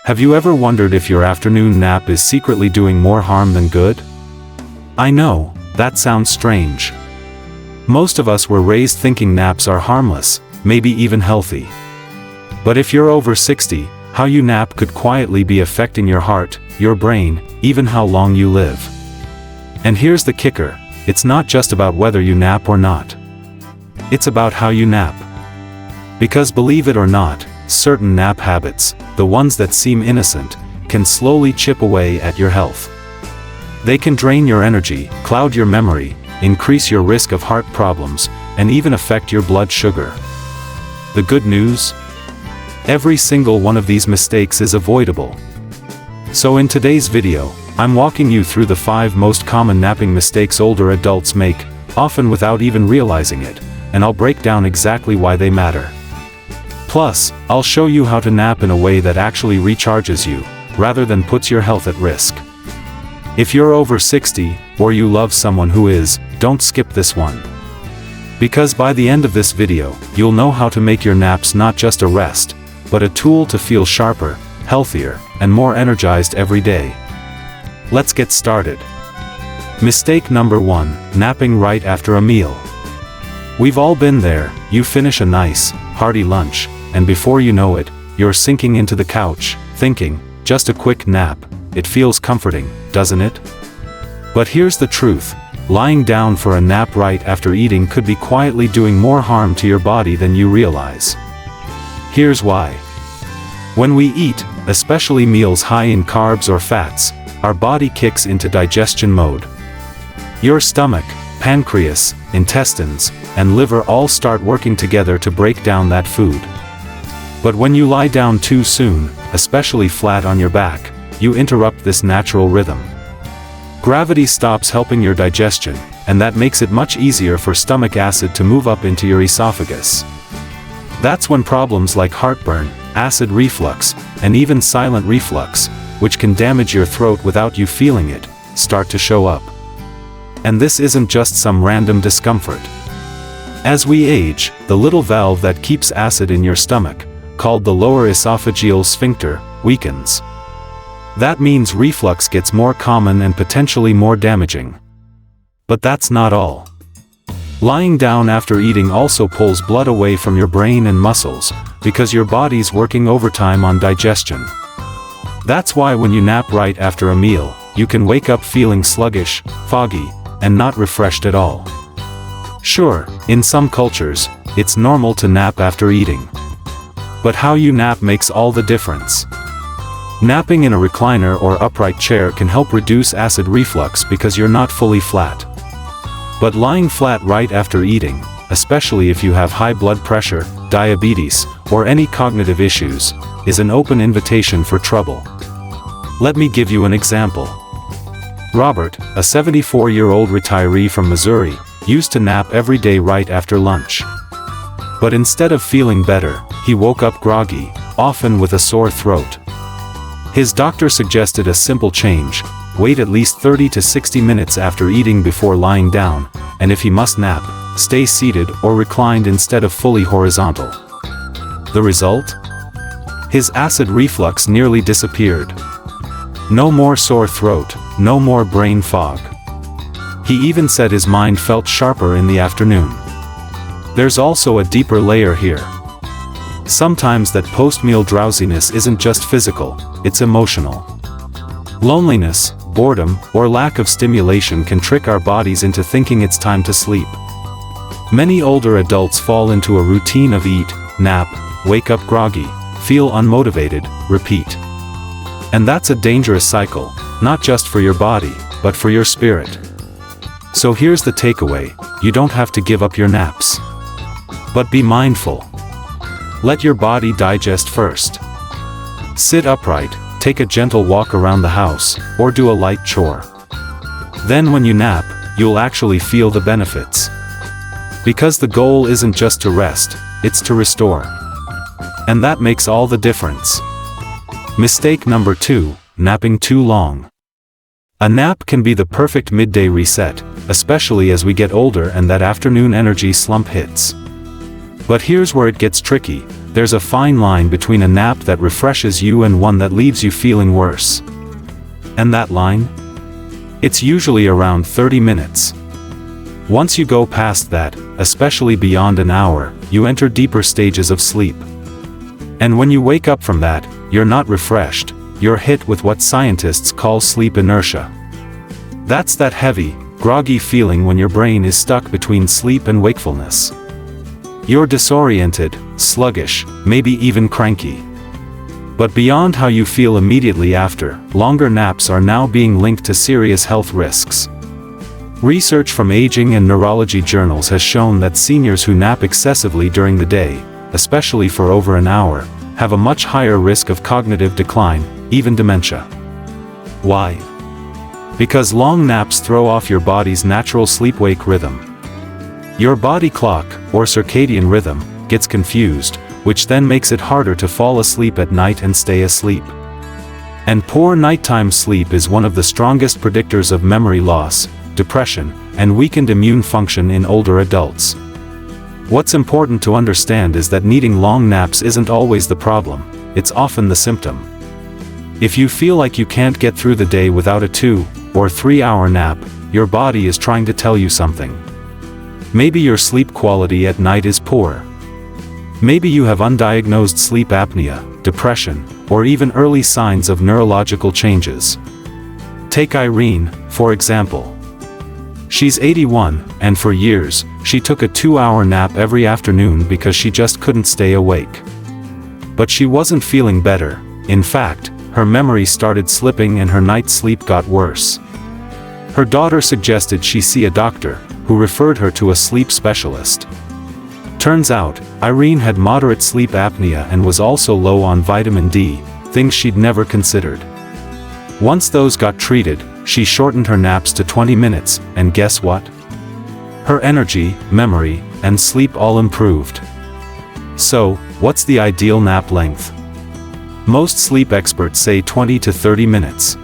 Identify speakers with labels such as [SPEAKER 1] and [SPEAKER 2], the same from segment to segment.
[SPEAKER 1] Have you ever wondered if your afternoon nap is secretly doing more harm than good? I know, that sounds strange. Most of us were raised thinking naps are harmless, maybe even healthy. But if you're over 60, how you nap could quietly be affecting your heart, your brain, even how long you live. And here's the kicker, it's not just about whether you nap or not. It's about how you nap. Because believe it or not, certain nap habits, the ones that seem innocent, can slowly chip away at your health. They can drain your energy, cloud your memory, increase your risk of heart problems, and even affect your blood sugar. The good news? Every single one of these mistakes is avoidable. So in today's video, I'm walking you through the 5 most common napping mistakes older adults make, often without even realizing it, and I'll break down exactly why they matter. Plus, I'll show you how to nap in a way that actually recharges you, rather than puts your health at risk. If you're over 60, or you love someone who is, don't skip this one. Because by the end of this video, you'll know how to make your naps not just a rest, but a tool to feel sharper, healthier, and more energized every day. Let's get started. Mistake number 1, napping right after a meal. We've all been there, you finish a nice, hearty lunch, and before you know it, you're sinking into the couch, thinking, just a quick nap. It feels comforting, doesn't it? But here's the truth, lying down for a nap right after eating could be quietly doing more harm to your body than you realize. Here's why. When we eat, especially meals high in carbs or fats, our body kicks into digestion mode. Your stomach, pancreas, intestines, and liver all start working together to break down that food. But when you lie down too soon, especially flat on your back, you interrupt this natural rhythm. Gravity stops helping your digestion, and that makes it much easier for stomach acid to move up into your esophagus. That's when problems like heartburn, acid reflux, and even silent reflux, which can damage your throat without you feeling it, start to show up. And this isn't just some random discomfort. As we age, the little valve that keeps acid in your stomach, called the lower esophageal sphincter, weakens. That means reflux gets more common and potentially more damaging. But that's not all. Lying down after eating also pulls blood away from your brain and muscles, because your body's working overtime on digestion. That's why when you nap right after a meal, you can wake up feeling sluggish, foggy, and not refreshed at all. Sure, in some cultures, it's normal to nap after eating. But how you nap makes all the difference. Napping in a recliner or upright chair can help reduce acid reflux because you're not fully flat. But lying flat right after eating, especially if you have high blood pressure, diabetes, or any cognitive issues, is an open invitation for trouble. Let me give you an example. Robert, a 74-year-old retiree from Missouri, used to nap every day right after lunch. But instead of feeling better, he woke up groggy, often with a sore throat. His doctor suggested a simple change: wait at least 30 to 60 minutes after eating before lying down, and if he must nap, stay seated or reclined instead of fully horizontal. The result? His acid reflux nearly disappeared. No more sore throat, no more brain fog. He even said his mind felt sharper in the afternoon. There's also a deeper layer here. Sometimes that post-meal drowsiness isn't just physical, it's emotional. Loneliness, boredom, or lack of stimulation can trick our bodies into thinking it's time to sleep. Many older adults fall into a routine of eat, nap, wake up groggy, feel unmotivated, repeat. And that's a dangerous cycle, not just for your body, but for your spirit. So here's the takeaway: you don't have to give up your naps. But be mindful. Let your body digest first. Sit upright, take a gentle walk around the house, or do a light chore. Then when you nap, you'll actually feel the benefits. Because the goal isn't just to rest, it's to restore. And that makes all the difference. Mistake number 2, napping too long. A nap can be the perfect midday reset, especially as we get older and that afternoon energy slump hits. But here's where it gets tricky: there's a fine line between a nap that refreshes you and one that leaves you feeling worse. And that line? It's usually around 30 minutes. Once you go past that, especially beyond an hour, you enter deeper stages of sleep. And when you wake up from that, you're not refreshed, you're hit with what scientists call sleep inertia. That's that heavy, groggy feeling when your brain is stuck between sleep and wakefulness. You're disoriented, sluggish, maybe even cranky. But beyond how you feel immediately after, longer naps are now being linked to serious health risks. Research from aging and neurology journals has shown that seniors who nap excessively during the day, especially for over an hour, have a much higher risk of cognitive decline, even dementia. Why? Because long naps throw off your body's natural sleep-wake rhythm. Your body clock, or circadian rhythm, gets confused, which then makes it harder to fall asleep at night and stay asleep. And poor nighttime sleep is one of the strongest predictors of memory loss, depression, and weakened immune function in older adults. What's important to understand is that needing long naps isn't always the problem, it's often the symptom. If you feel like you can't get through the day without a 2 or 3 hour nap, your body is trying to tell you something. Maybe your sleep quality at night is poor. Maybe you have undiagnosed sleep apnea, depression, or even early signs of neurological changes. Take Irene, for example. She's 81, and for years, she took a 2-hour nap every afternoon because she just couldn't stay awake. But she wasn't feeling better. In fact, her memory started slipping and her night's sleep got worse. Her daughter suggested she see a doctor, who referred her to a sleep specialist. Turns out, Irene had moderate sleep apnea and was also low on vitamin D, things she'd never considered. Once those got treated, she shortened her naps to 20 minutes, and guess what? Her energy, memory, and sleep all improved. So, what's the ideal nap length? Most sleep experts say 20 to 30 minutes.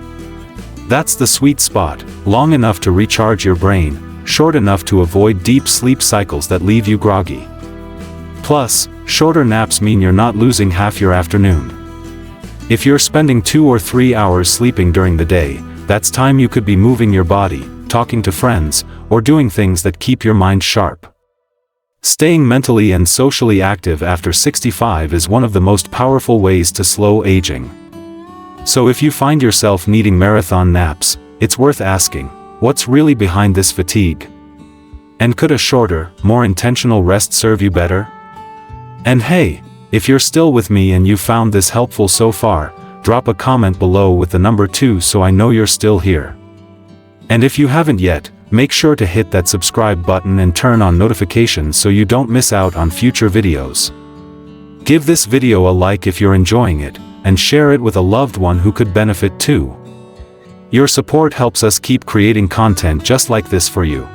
[SPEAKER 1] That's the sweet spot, long enough to recharge your brain, short enough to avoid deep sleep cycles that leave you groggy. Plus, shorter naps mean you're not losing half your afternoon. If you're spending 2 or 3 hours sleeping during the day, that's time you could be moving your body, talking to friends, or doing things that keep your mind sharp. Staying mentally and socially active after 65 is one of the most powerful ways to slow aging. So if you find yourself needing marathon naps, it's worth asking, what's really behind this fatigue? And could a shorter, more intentional rest serve you better? And hey, if you're still with me and you found this helpful so far, drop a comment below with the number 2 so I know you're still here. And if you haven't yet, make sure to hit that subscribe button and turn on notifications so you don't miss out on future videos. Give this video a like if you're enjoying it, and share it with a loved one who could benefit too. Your support helps us keep creating content just like this for you.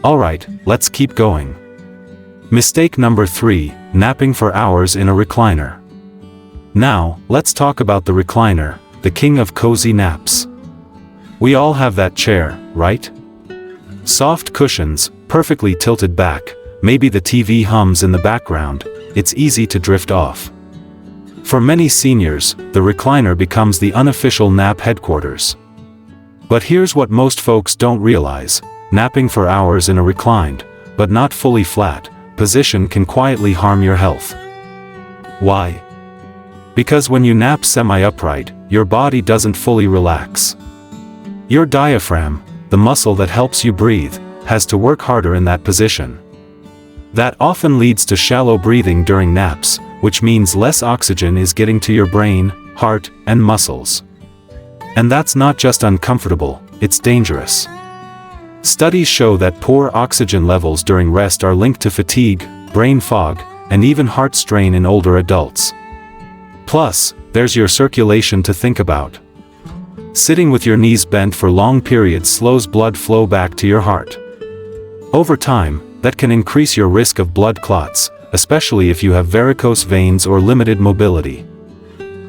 [SPEAKER 1] Alright, let's keep going. Mistake number 3, napping for hours in a recliner. Now, let's talk about the recliner, the king of cozy naps. We all have that chair, right? Soft cushions, perfectly tilted back, maybe the TV hums in the background, it's easy to drift off. For many seniors, the recliner becomes the unofficial nap headquarters. But here's what most folks don't realize, napping for hours in a reclined, but not fully flat, position can quietly harm your health. Why? Because when you nap semi-upright, your body doesn't fully relax. Your diaphragm, the muscle that helps you breathe, has to work harder in that position. That often leads to shallow breathing during naps, which means less oxygen is getting to your brain, heart, and muscles. And that's not just uncomfortable, it's dangerous. Studies show that poor oxygen levels during rest are linked to fatigue, brain fog, and even heart strain in older adults. Plus, there's your circulation to think about. Sitting with your knees bent for long periods slows blood flow back to your heart. Over time, that can increase your risk of blood clots, especially if you have varicose veins or limited mobility.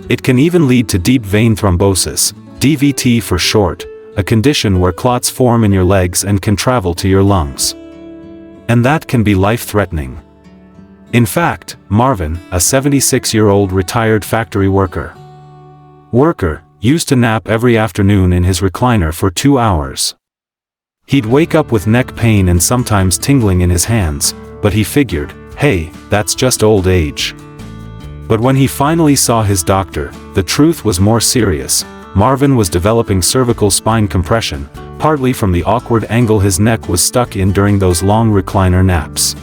[SPEAKER 1] It can even lead to deep vein thrombosis, DVT for short, a condition where clots form in your legs and can travel to your lungs. And that can be life-threatening. In fact, Marvin, a 76-year-old retired factory worker, used to nap every afternoon in his recliner for 2 hours. He'd wake up with neck pain and sometimes tingling in his hands, but he figured, hey, that's just old age. But when he finally saw his doctor, the truth was more serious. Marvin was developing cervical spine compression, partly from the awkward angle his neck was stuck in during those long recliner naps.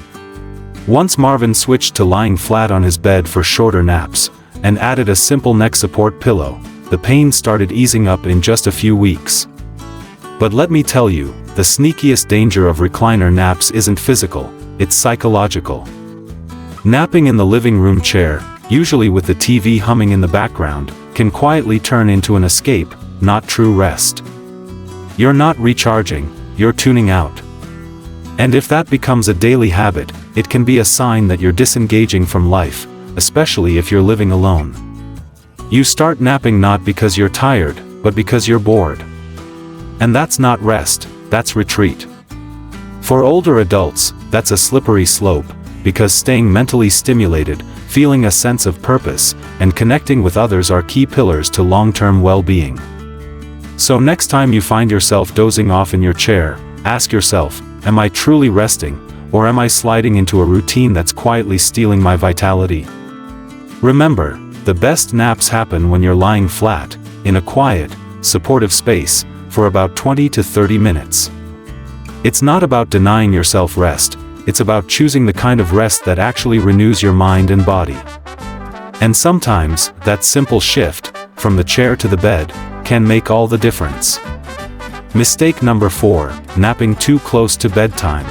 [SPEAKER 1] Once Marvin switched to lying flat on his bed for shorter naps, and added a simple neck support pillow, the pain started easing up in just a few weeks. But let me tell you, the sneakiest danger of recliner naps isn't physical, it's psychological. Napping in the living room chair, usually with the TV humming in the background, can quietly turn into an escape, not true rest. You're not recharging, you're tuning out. And if that becomes a daily habit, it can be a sign that you're disengaging from life, especially if you're living alone. You start napping not because you're tired, but because you're bored. And that's not rest, that's retreat. For older adults, that's a slippery slope, because staying mentally stimulated, feeling a sense of purpose, and connecting with others are key pillars to long-term well-being. So next time you find yourself dozing off in your chair, ask yourself, am I truly resting, or am I sliding into a routine that's quietly stealing my vitality? Remember, the best naps happen when you're lying flat, in a quiet, supportive space, for about 20 to 30 minutes. It's not about denying yourself rest, it's about choosing the kind of rest that actually renews your mind and body. And sometimes, that simple shift, from the chair to the bed, can make all the difference. Mistake number 4, napping too close to bedtime.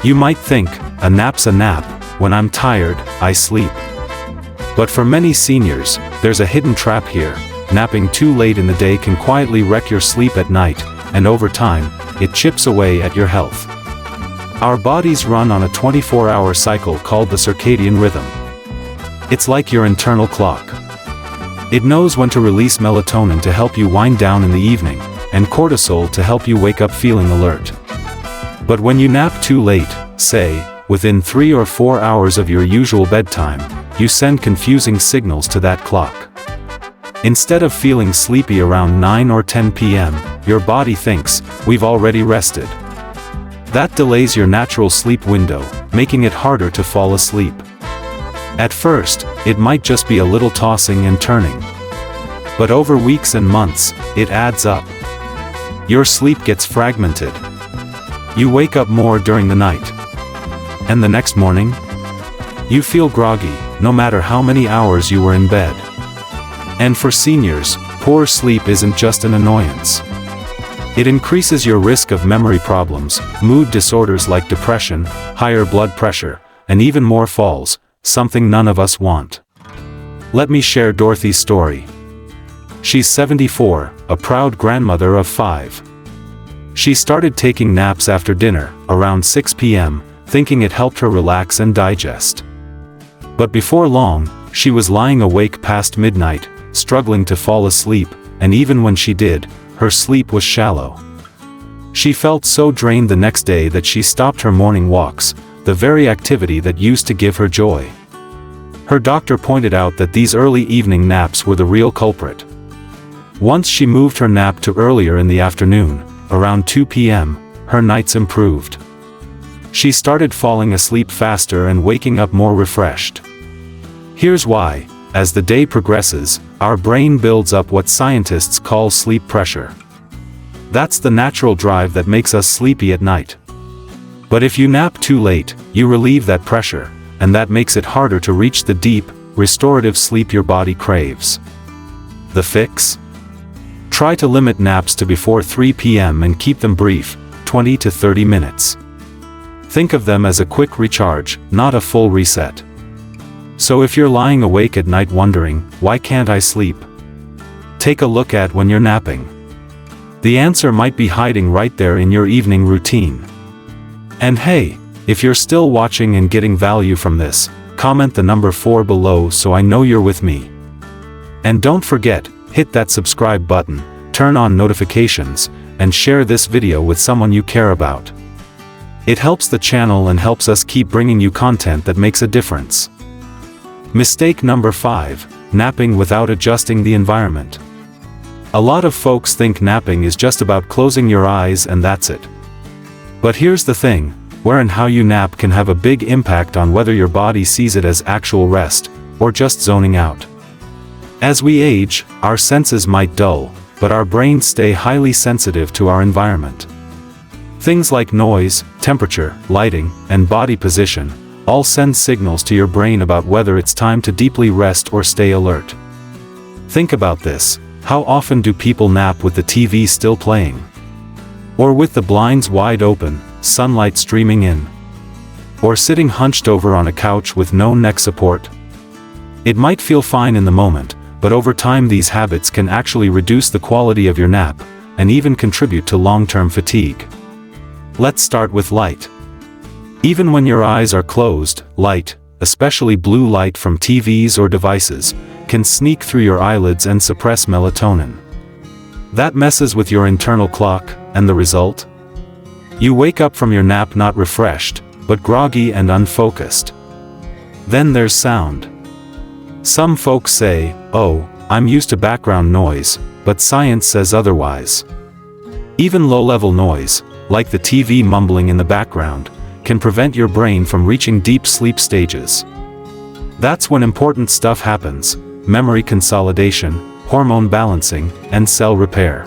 [SPEAKER 1] You might think, a nap's a nap, when I'm tired, I sleep. But for many seniors, there's a hidden trap here. Napping too late in the day can quietly wreck your sleep at night, and over time, it chips away at your health. Our bodies run on a 24-hour cycle called the circadian rhythm. It's like your internal clock. It knows when to release melatonin to help you wind down in the evening, and cortisol to help you wake up feeling alert. But when you nap too late, say, within 3 or 4 hours of your usual bedtime, you send confusing signals to that clock. Instead of feeling sleepy around 9 or 10 p.m., your body thinks, we've already rested. That delays your natural sleep window, making it harder to fall asleep. At first, it might just be a little tossing and turning. But over weeks and months, it adds up. Your sleep gets fragmented. You wake up more during the night. And the next morning? You feel groggy, no matter how many hours you were in bed. And for seniors, poor sleep isn't just an annoyance. It increases your risk of memory problems, mood disorders like depression, higher blood pressure, and even more falls, something none of us want. Let me share Dorothy's story. She's 74, a proud grandmother of 5. She started taking naps after dinner, around 6 p.m., thinking it helped her relax and digest. But before long, she was lying awake past midnight, struggling to fall asleep, and even when she did, her sleep was shallow. She felt so drained the next day that she stopped her morning walks, the very activity that used to give her joy. Her doctor pointed out that these early evening naps were the real culprit. Once she moved her nap to earlier in the afternoon, around 2 p.m., her nights improved. She started falling asleep faster and waking up more refreshed. Here's why. As the day progresses, our brain builds up what scientists call sleep pressure. That's the natural drive that makes us sleepy at night. But if you nap too late, you relieve that pressure, and that makes it harder to reach the deep, restorative sleep your body craves. The fix? Try to limit naps to before 3 p.m. and keep them brief, 20 to 30 minutes. Think of them as a quick recharge, not a full reset. So if you're lying awake at night wondering, why can't I sleep? Take a look at when you're napping. The answer might be hiding right there in your evening routine. And hey, if you're still watching and getting value from this, comment the number 4 below so I know you're with me. And don't forget, hit that subscribe button, turn on notifications, and share this video with someone you care about. It helps the channel and helps us keep bringing you content that makes a difference. Mistake number 5, napping without adjusting the environment. A lot of folks think napping is just about closing your eyes and that's it. But here's the thing, where and how you nap can have a big impact on whether your body sees it as actual rest, or just zoning out. As we age, our senses might dull, but our brains stay highly sensitive to our environment. Things like noise, temperature, lighting, and body position all send signals to your brain about whether it's time to deeply rest or stay alert. Think about this, how often do people nap with the TV still playing? Or with the blinds wide open, sunlight streaming in? Or sitting hunched over on a couch with no neck support? It might feel fine in the moment, but over time these habits can actually reduce the quality of your nap, and even contribute to long-term fatigue. Let's start with light. Even when your eyes are closed, light, especially blue light from TVs or devices, can sneak through your eyelids and suppress melatonin. That messes with your internal clock, and the result? You wake up from your nap not refreshed, but groggy and unfocused. Then there's sound. Some folks say, "Oh, I'm used to background noise," but science says otherwise. Even low-level noise, like the TV mumbling in the background, can prevent your brain from reaching deep sleep stages. That's when important stuff happens: memory consolidation, hormone balancing, and cell repair.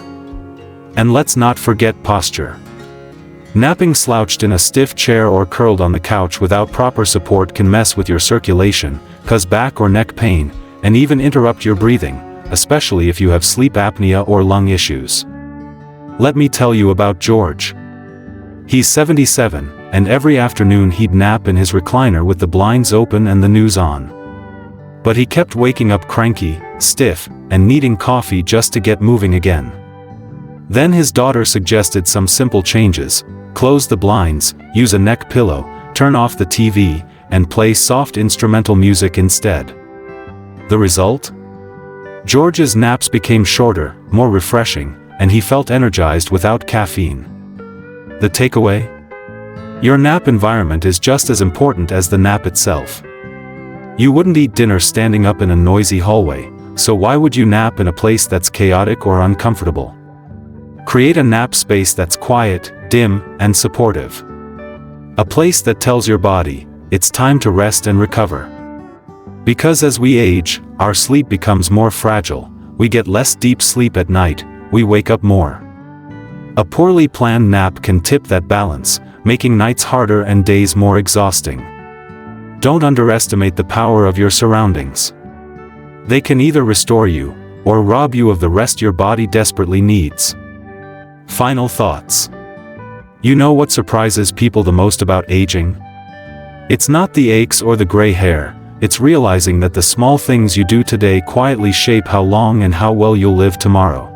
[SPEAKER 1] And let's not forget posture. Napping slouched in a stiff chair or curled on the couch without proper support can mess with your circulation, cause back or neck pain, and even interrupt your breathing, especially if you have sleep apnea or lung issues. Let me tell you about George. He's 77, and every afternoon he'd nap in his recliner with the blinds open and the news on. But he kept waking up cranky, stiff, and needing coffee just to get moving again. Then his daughter suggested some simple changes: close the blinds, use a neck pillow, turn off the TV, and play soft instrumental music instead. The result? George's naps became shorter, more refreshing, and he felt energized without caffeine. The takeaway? Your nap environment is just as important as the nap itself. You wouldn't eat dinner standing up in a noisy hallway, so why would you nap in a place that's chaotic or uncomfortable? Create a nap space that's quiet, dim, and supportive. A place that tells your body, it's time to rest and recover. Because as we age, our sleep becomes more fragile, we get less deep sleep at night, we wake up more. A poorly planned nap can tip that balance, making nights harder and days more exhausting. Don't underestimate the power of your surroundings. They can either restore you, or rob you of the rest your body desperately needs. Final thoughts. You know what surprises people the most about aging? It's not the aches or the gray hair, it's realizing that the small things you do today quietly shape how long and how well you'll live tomorrow.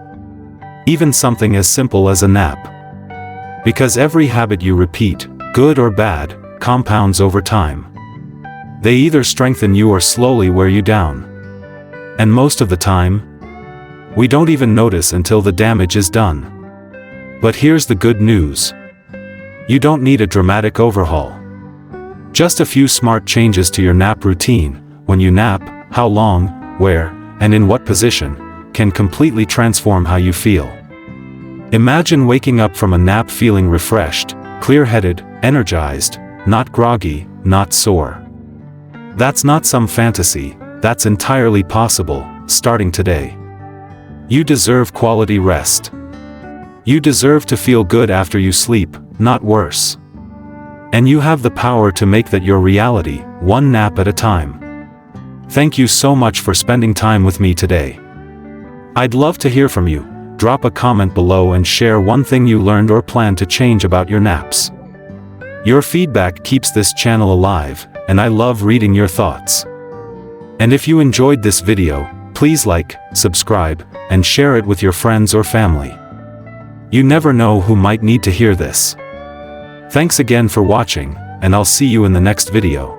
[SPEAKER 1] Even something as simple as a nap. Because every habit you repeat, good or bad, compounds over time. They either strengthen you or slowly wear you down. And most of the time, we don't even notice until the damage is done. But here's the good news. You don't need a dramatic overhaul. Just a few smart changes to your nap routine, when you nap, how long, where, and in what position, can completely transform how you feel. Imagine waking up from a nap feeling refreshed, clear-headed, energized, not groggy, not sore. That's not some fantasy, that's entirely possible, starting today. You deserve quality rest. You deserve to feel good after you sleep, not worse. And you have the power to make that your reality, one nap at a time. Thank you so much for spending time with me today. I'd love to hear from you. Drop a comment below and share one thing you learned or plan to change about your naps. Your feedback keeps this channel alive, and I love reading your thoughts. And if you enjoyed this video, please like, subscribe, and share it with your friends or family. You never know who might need to hear this. Thanks again for watching, and I'll see you in the next video.